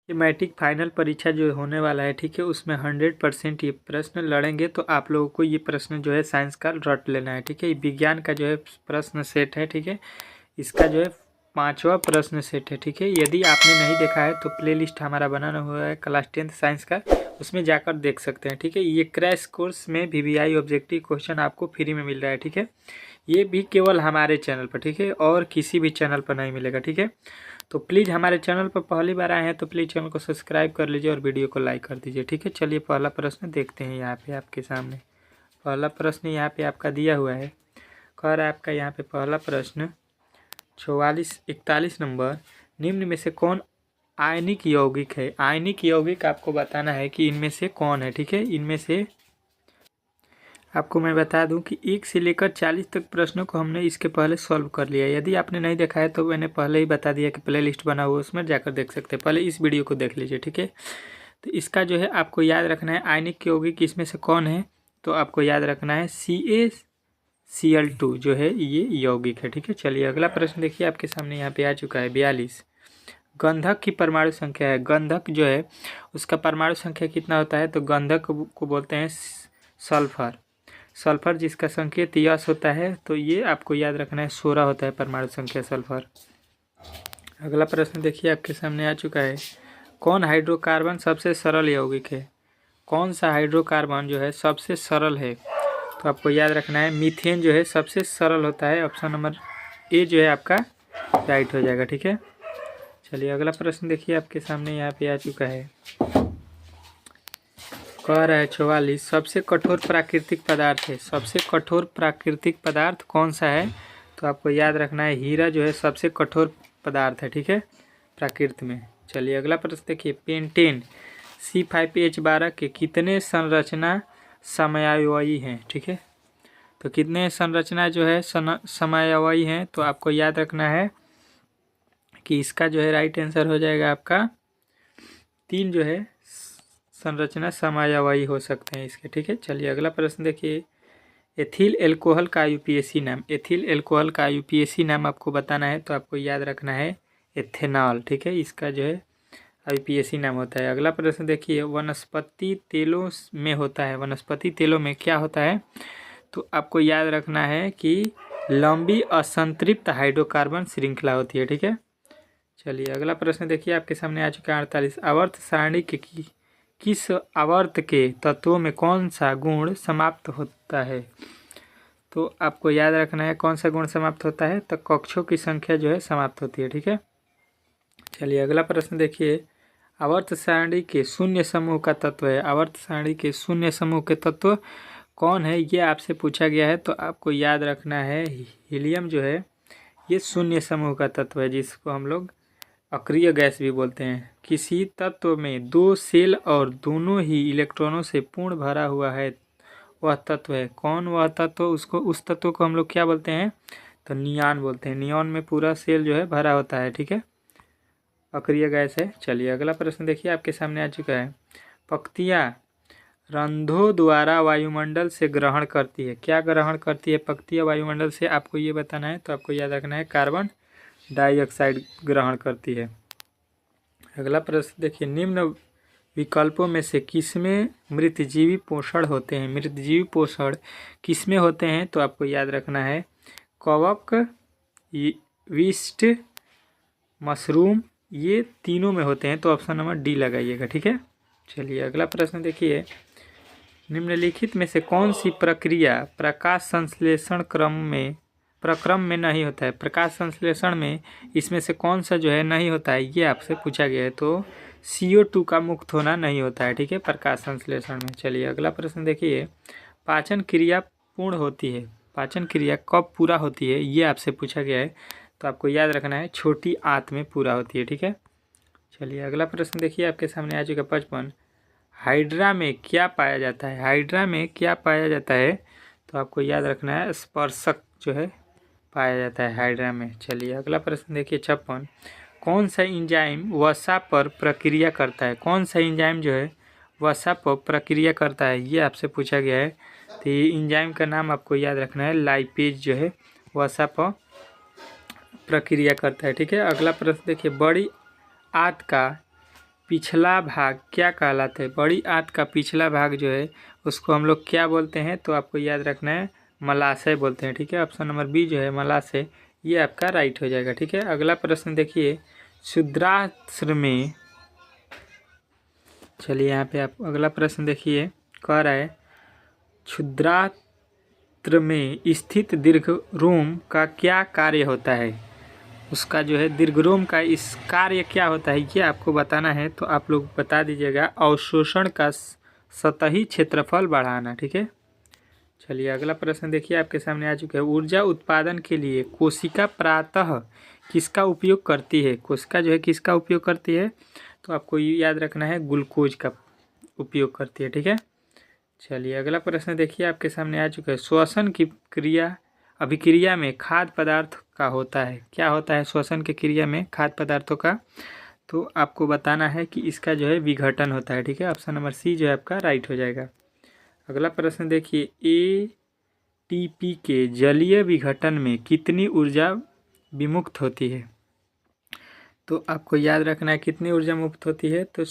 ये matric final परीक्षा जो होने वाला है, ठीक है, उसमें 100% ये प्रश्न लड़ेंगे। तो आप लोगों को ये प्रश्न जो है साइंस का रट लेना है, ठीक है। विज्ञान का जो है प्रश्न सेट है, ठीक है, इसका जो है 5वां प्रश्न सेट है, ठीक है। यदि आपने नहीं देखा है तो प्लेलिस्ट हमारा बनाना हुआ है क्लास 10th साइंस का, उसमें जाकर देख सकते हैं, ठीक है। ये क्रैश कोर्स में VVI ऑब्जेक्टिव क्वेश्चन आपको फ्री में मिल रहा है, ठीक है। ये भी केवल हमारे चैनल पर, ठीक है, और किसी भी चैनल पर नहीं मिलेगा, ठीक है। तो प्लीज़ हमारे चैनल पर पहली बार आए हैं तो प्लीज़ चैनल को सब्सक्राइब कर लीजिए और वीडियो को लाइक कर दीजिए, ठीक है। चलिए पहला प्रश्न देखते हैं। यहाँ पे आपके सामने पहला प्रश्न यहाँ पे आपका दिया हुआ है। कह रहा है आपका यहाँ पे पहला प्रश्न 41 नंबर, निम्न में से कौन आयनिक यौगिक है। आयनिक यौगिक आपको बताना है कि इनमें से कौन है, ठीक है। इनमें से आपको मैं बता दूं कि 1 से लेकर 40 तक प्रश्नों को हमने इसके पहले सॉल्व कर लिया है। यदि आपने नहीं देखा है तो मैंने पहले ही बता दिया कि प्लेलिस्ट बना हुआ है, उसमें जाकर देख सकते हैं। पहले इस वीडियो को देख लीजिए, ठीक है। तो इसका जो है आपको याद रखना है आयनिक यौगिक इसमें से कौन है। तो आपको याद रखना है CaCl2 जो है ये यौगिक है, ठीक है। चलिए अगला प्रश्न देखिए, आपके सामने यहाँ पे आ चुका है 42। गंधक की परमाणु संख्या है। गंधक जो है उसका परमाणु संख्या कितना होता है। तो गंधक को बोलते हैं सल्फर। सल्फर जिसका संकेत यस होता है, तो ये आपको याद रखना है 16 होता है परमाणु संख्या सल्फर। अगला प्रश्न देखिए, आपके सामने आ चुका है। कौन हाइड्रोकार्बन सबसे सरल यौगिक है। कौन सा हाइड्रोकार्बन जो है सबसे सरल है। तो आपको याद रखना है मीथेन जो है सबसे सरल होता है। ऑप्शन नंबर ए जो है आपका राइट हो जाएगा, ठीक है। चलिए अगला प्रश्न देखिए, आपके सामने यहाँ पे आ चुका है। कह रहा है 44, सबसे कठोर प्राकृतिक पदार्थ है। सबसे कठोर प्राकृतिक पदार्थ कौन सा है। तो आपको याद रखना है हीरा जो है सबसे कठोर पदार्थ है, ठीक है, प्रकृति में। चलिए अगला प्रश्न देखिए, पेंटेन C5H12 के कितने संरचना समयावयी हैं, ठीक है। तो कितने संरचना जो है समयावयी हैं। तो आपको याद रखना है कि इसका जो है राइट आंसर हो जाएगा आपका 3 जो है संरचना समयावयी हो सकते हैं इसके, ठीक है। चलिए अगला प्रश्न देखिए, एथिल एल्कोहल का यूपीएससी नाम। एथिल एल्कोहल का यूपीएससी नाम आपको बताना है। तो आपको याद रखना है एथेनॉल, ठीक है, इसका जो है यूपीएससी नाम होता है। अगला प्रश्न देखिए, वनस्पति तेलों में होता है। वनस्पति तेलों में क्या होता है। तो आपको याद रखना है कि लंबी असंतृप्त हाइड्रोकार्बन श्रृंखला होती है, ठीक है। चलिए अगला प्रश्न देखिए, आपके सामने आ चुका है 48। आवर्त सारणी के किस आवर्त के तत्वों में कौन सा गुण समाप्त होता है। तो आपको याद रखना है कौन सा गुण समाप्त होता है। तो कक्षों की संख्या जो है समाप्त होती है, ठीक है। चलिए अगला प्रश्न देखिए, आवर्त सारणी के शून्य समूह का तत्व है। आवर्त सारणी के शून्य समूह के तत्व कौन है, ये आपसे पूछा गया है। तो आपको याद रखना है हीलियम जो है ये शून्य समूह का तत्व है, जिसको हम लोग अक्रिय गैस भी बोलते हैं। किसी तत्व में 2 सेल और दोनों ही इलेक्ट्रॉनों से पूर्ण भरा हुआ है, वह तत्व है कौन। वह तत्व उस तत्व को हम लोग क्या बोलते हैं। तो नियॉन बोलते हैं। नियॉन में पूरा सेल जो है भरा होता है, ठीक है, अक्रिय गैस है। चलिए अगला प्रश्न देखिए, आपके सामने आ चुका है। पक्तियाँ रंध्रों द्वारा वायुमंडल से ग्रहण करती है। क्या ग्रहण करती है पक्तियाँ वायुमंडल से, आपको ये बताना है। तो आपको याद रखना है कार्बन डाइऑक्साइड ग्रहण करती है। अगला प्रश्न देखिए, निम्न विकल्पों में से किसमें मृतजीवी पोषण होते हैं। मृतजीवी पोषण किसमें होते हैं। तो आपको याद रखना है कवक, यीस्ट, मशरूम, ये तीनों में होते हैं। तो ऑप्शन नंबर डी लगाइएगा, ठीक है। चलिए अगला प्रश्न देखिए, निम्नलिखित में से कौन सी प्रक्रिया प्रकाश संश्लेषण प्रक्रम में नहीं होता है। प्रकाश संश्लेषण में इसमें से कौन सा जो है नहीं होता है, ये आपसे पूछा गया है। तो CO2 का मुक्त होना नहीं होता है, ठीक है, प्रकाश संश्लेषण में। चलिए अगला प्रश्न देखिए, पाचन क्रिया पूर्ण होती है। पाचन क्रिया कब पूरा होती है, ये आपसे पूछा गया है। तो आपको याद रखना है छोटी आंत में पूरा होती है, ठीक है। चलिए अगला प्रश्न देखिए, आपके सामने आ चुका 55। हाइड्रा में क्या पाया जाता है। हाइड्रा में क्या पाया जाता है। तो आपको याद रखना है स्पर्शक जो है पाया जाता है हाइड्रा में। चलिए अगला प्रश्न देखिए 56। कौन सा एंजाइम वसा पर प्रक्रिया करता है। कौन सा एंजाइम जो है वसा पर प्रक्रिया करता है, ये आपसे पूछा गया है। तो ये एंजाइम का नाम आपको याद रखना है लाइपेज जो है वसा पर प्रक्रिया करता है, ठीक है। अगला प्रश्न देखिए, बड़ी आंत का पिछला भाग क्या कहलाता है? बड़ी आंत का पिछला भाग जो है उसको हम लोग क्या बोलते हैं? तो आपको याद रखना है मलाशय बोलते हैं, ठीक है। ऑप्शन नंबर बी जो है मलाशय, ये आपका राइट हो जाएगा, ठीक है। अगला प्रश्न देखिए, शूद्राश्र में, चलिए यहाँ पे आप अगला प्रश्न देखिए, कह रहा है क्षुद्रांत्र में स्थित दीर्घरोम का क्या कार्य होता है? उसका जो है दीर्घरोम का इस कार्य क्या होता है ये आपको बताना है, तो आप लोग बता दीजिएगा। अवशोषण का सतही क्षेत्रफल बढ़ाना, ठीक है। चलिए अगला प्रश्न देखिए, आपके सामने आ चुका है। ऊर्जा उत्पादन के लिए कोशिका प्रातः किसका उपयोग करती है? कोशिका जो है किसका उपयोग करती है? तो आपको याद रखना है ग्लूकोज का उपयोग करती है, ठीक है। चलिए अगला प्रश्न देखिए, आपके सामने आ चुका है। श्वसन की क्रिया अभिक्रिया में खाद्य पदार्थ का होता है, क्या होता है श्वसन की क्रिया में खाद्य पदार्थों का? तो आपको बताना है कि इसका जो है विघटन होता है, ठीक है। ऑप्शन नंबर सी जो है आपका राइट हो जाएगा। अगला प्रश्न देखिए, एटीपी के जलीय विघटन में कितनी ऊर्जा विमुक्त होती है? तो आपको याद रखना है कितनी ऊर्जा मुक्त होती है, तो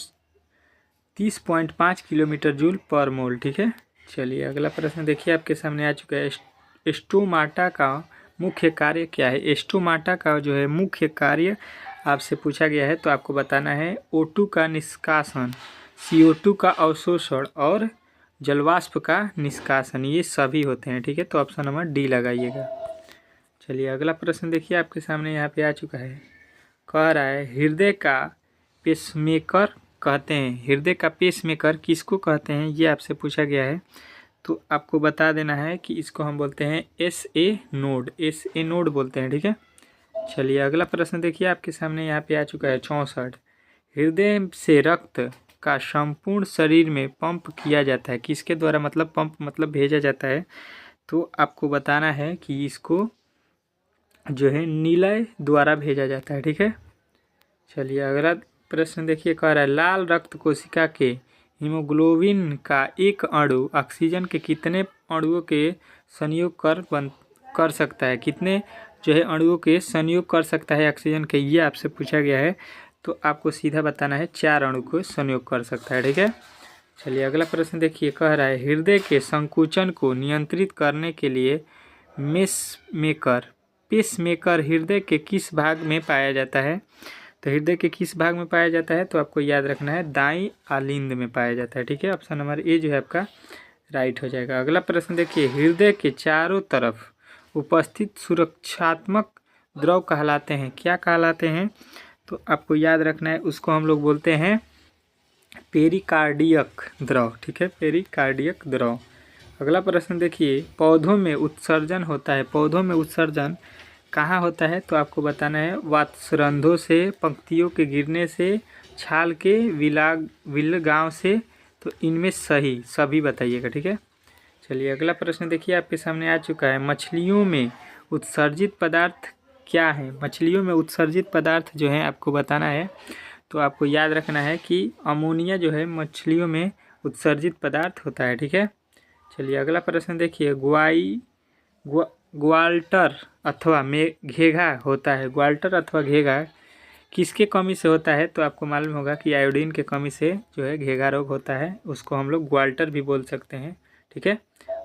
30.5 किलोमीटर जूल पर मोल, ठीक है। चलिए अगला प्रश्न देखिए, आपके सामने आ चुका है। स्टोमाटा का मुख्य कार्य क्या है? स्टोमाटा का जो है मुख्य कार्य आपसे पूछा गया है, तो आपको बताना है O2 का निष्कासन, CO2 का अवशोषण और जलवाष्प का निष्कासन, ये सभी होते हैं, ठीक है। तो ऑप्शन नंबर डी लगाइएगा। चलिए अगला प्रश्न देखिए, आपके सामने यहाँ पे आ चुका है। कह रहा है हृदय का पेसमेकर कहते हैं, हृदय का पेसमेकर किसको कहते हैं, ये आपसे पूछा गया है। तो आपको बता देना है कि इसको हम बोलते हैं SA नोड, SA नोड बोलते हैं, ठीक है। चलिए अगला प्रश्न देखिए, आपके सामने यहाँ पे आ चुका है 64। हृदय से रक्त का संपूर्ण शरीर में पंप किया जाता है, किसके द्वारा? मतलब पंप मतलब भेजा जाता है। तो आपको बताना है कि इसको जो है नीलय द्वारा भेजा जाता है, ठीक है। चलिए अगला प्रश्न देखिए, कह रहा है लाल रक्त कोशिका के हीमोग्लोबिन का एक अणु ऑक्सीजन के कितने अणुओं के संयोग कर सकता है? कितने जो है अणुओं के संयोग कर सकता है ऑक्सीजन के, ये आपसे पूछा गया है। तो आपको सीधा बताना है 4 अणु को संयोग कर सकता है, ठीक है। चलिए अगला प्रश्न देखिए, कह रहा है हृदय के संकुचन को नियंत्रित करने के लिए पेसमेकर हृदय के किस भाग में पाया जाता है? तो हृदय के किस भाग में पाया जाता है? तो आपको याद रखना है दाईं आलिंद में पाया जाता है, ठीक है। ऑप्शन नंबर ए जो है आपका राइट हो जाएगा। अगला प्रश्न देखिए, हृदय के चारों तरफ उपस्थित सुरक्षात्मक द्रव कहलाते हैं, क्या कहलाते हैं? तो आपको याद रखना है, उसको हम लोग बोलते हैं पेरिकार्डियक द्रव, ठीक है, पेरिकार्डियक द्रव। अगला प्रश्न देखिए, पौधों में उत्सर्जन होता है, पौधों में उत्सर्जन कहाँ होता है? तो आपको बताना है वात्सरंध्रों से, पंक्तियों के गिरने से, छाल के विलगांव से। तो इनमें सही सभी बताइएगा, ठीक है। चलिए अगला प्रश्न देखिए, आपके सामने आ चुका है। मछलियों में उत्सर्जित पदार्थ क्या है? मछलियों में उत्सर्जित पदार्थ जो है आपको बताना है। तो आपको याद रखना है कि अमोनिया जो है मछलियों में उत्सर्जित पदार्थ होता है, ठीक है। चलिए अगला प्रश्न देखिए, ग्वाल्टर अथवा घेघा होता है, ग्वाल्टर अथवा घेघा किसके कमी से होता है? तो आपको मालूम होगा कि आयोडीन के कमी से जो है घेघा रोग होता है, उसको हम लोग ग्वाल्टर भी बोल सकते हैं, ठीक है।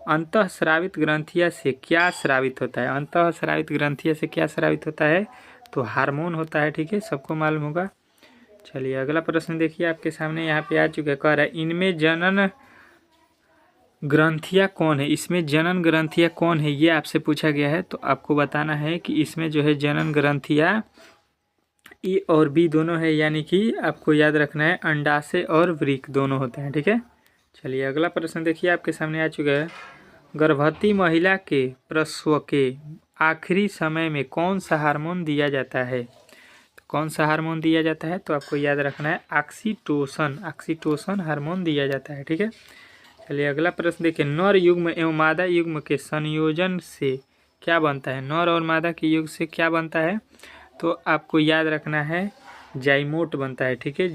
अंतःस्रावित ग्रंथिया से क्या स्रावित होता है? अंतःस्रावित ग्रंथिया से क्या स्रावित होता है? तो हार्मोन होता है, ठीक है, सबको मालूम होगा। चलिए अगला प्रश्न देखिए, आपके सामने यहाँ पे आ चुके, कह रहा है इनमें जनन ग्रंथिया कौन है? इसमें जनन ग्रंथिया कौन है, ये आपसे पूछा गया है। तो आपको बताना है कि इसमें जो है जनन ग्रंथिया ए और बी दोनों है, यानी कि आपको याद रखना है अंडाशय और वृक्क दोनों होते हैं, ठीक है। चलिए अगला प्रश्न देखिए, आपके सामने आ चुका है। गर्भवती महिला के प्रसव के आखिरी समय में कौन सा हार्मोन दिया जाता है? तो कौन सा हार्मोन दिया जाता है? तो आपको याद रखना है ऑक्सीटोसिन हार्मोन दिया जाता है, ठीक है। चलिए अगला प्रश्न देखिए, नर युग्म एवं मादा युग्म के संयोजन से क्या बनता है? नर और मादा के युग से क्या बनता है? तो आपको याद रखना है जाइमोट बनता है, ठीक है,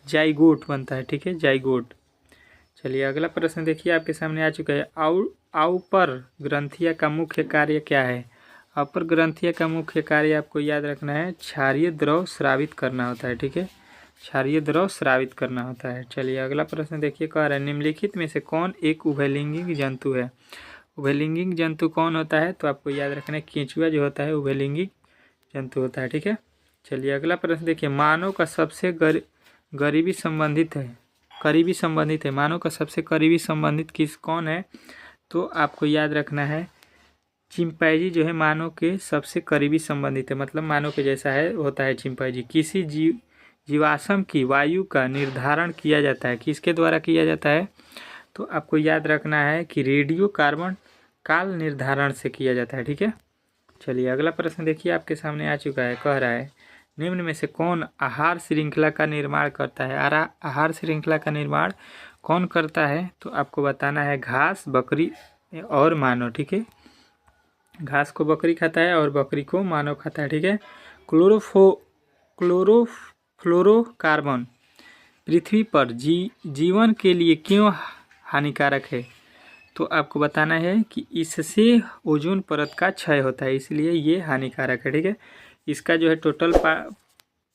जाइगोट बनता है, ठीक है, जाइगोट। चलिए अगला प्रश्न देखिए, आपके सामने आ चुका है। अपर ग्रंथिया का मुख्य कार्य क्या है? अपर ग्रंथिया का मुख्य कार्य आपको याद रखना है क्षारीय द्रव स्रावित करना होता है, ठीक है। क्षारीय द्रव स्रावित करना होता है। चलिए अगला प्रश्न देखिए, कह रहा है निम्नलिखित में से कौन एक उभयलिंगी जंतु है। उभयलिंगी जंतु कौन होता है, तो आपको याद रखना है केंचुआ जो होता है उभयलिंगी जंतु होता है। ठीक है, चलिए अगला प्रश्न देखिए, मानव का सबसे करीबी संबंधित है मानव का सबसे करीबी संबंधित कौन है, तो आपको याद रखना है चिंपैंजी जो है मानव के सबसे करीबी संबंधित है, मतलब मानव के जैसा है होता है चिंपैंजी। किसी जीवाश्म की वायु का निर्धारण किया जाता है, किसके द्वारा किया जाता है, तो आपको याद रखना है कि रेडियो कार्बन काल निर्धारण से किया जाता है। ठीक है, चलिए अगला प्रश्न देखिए आपके सामने आ चुका है, कह रहा है निम्न में से कौन आहार श्रृंखला का निर्माण करता है। आहार श्रृंखला का निर्माण कौन करता है, तो आपको बताना है घास, बकरी और मानव। ठीक है, घास को बकरी खाता है और बकरी को मानव खाता है। ठीक है, क्लोरोफ्लोरोकार्बन पृथ्वी पर जीवन के लिए क्यों हानिकारक है, तो आपको बताना है कि इससे ओजोन परत का क्षय होता है, इसलिए ये हानिकारक है। ठीक है, इसका जो है टोटल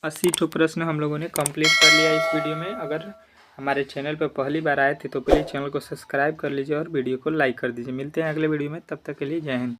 80 प्रश्न हम लोगों ने कंप्लीट कर लिया इस वीडियो में। अगर हमारे चैनल पर पहली बार आए थे तो प्लीज़ चैनल को सब्सक्राइब कर लीजिए और वीडियो को लाइक कर दीजिए। मिलते हैं अगले वीडियो में, तब तक के लिए जय हिंद।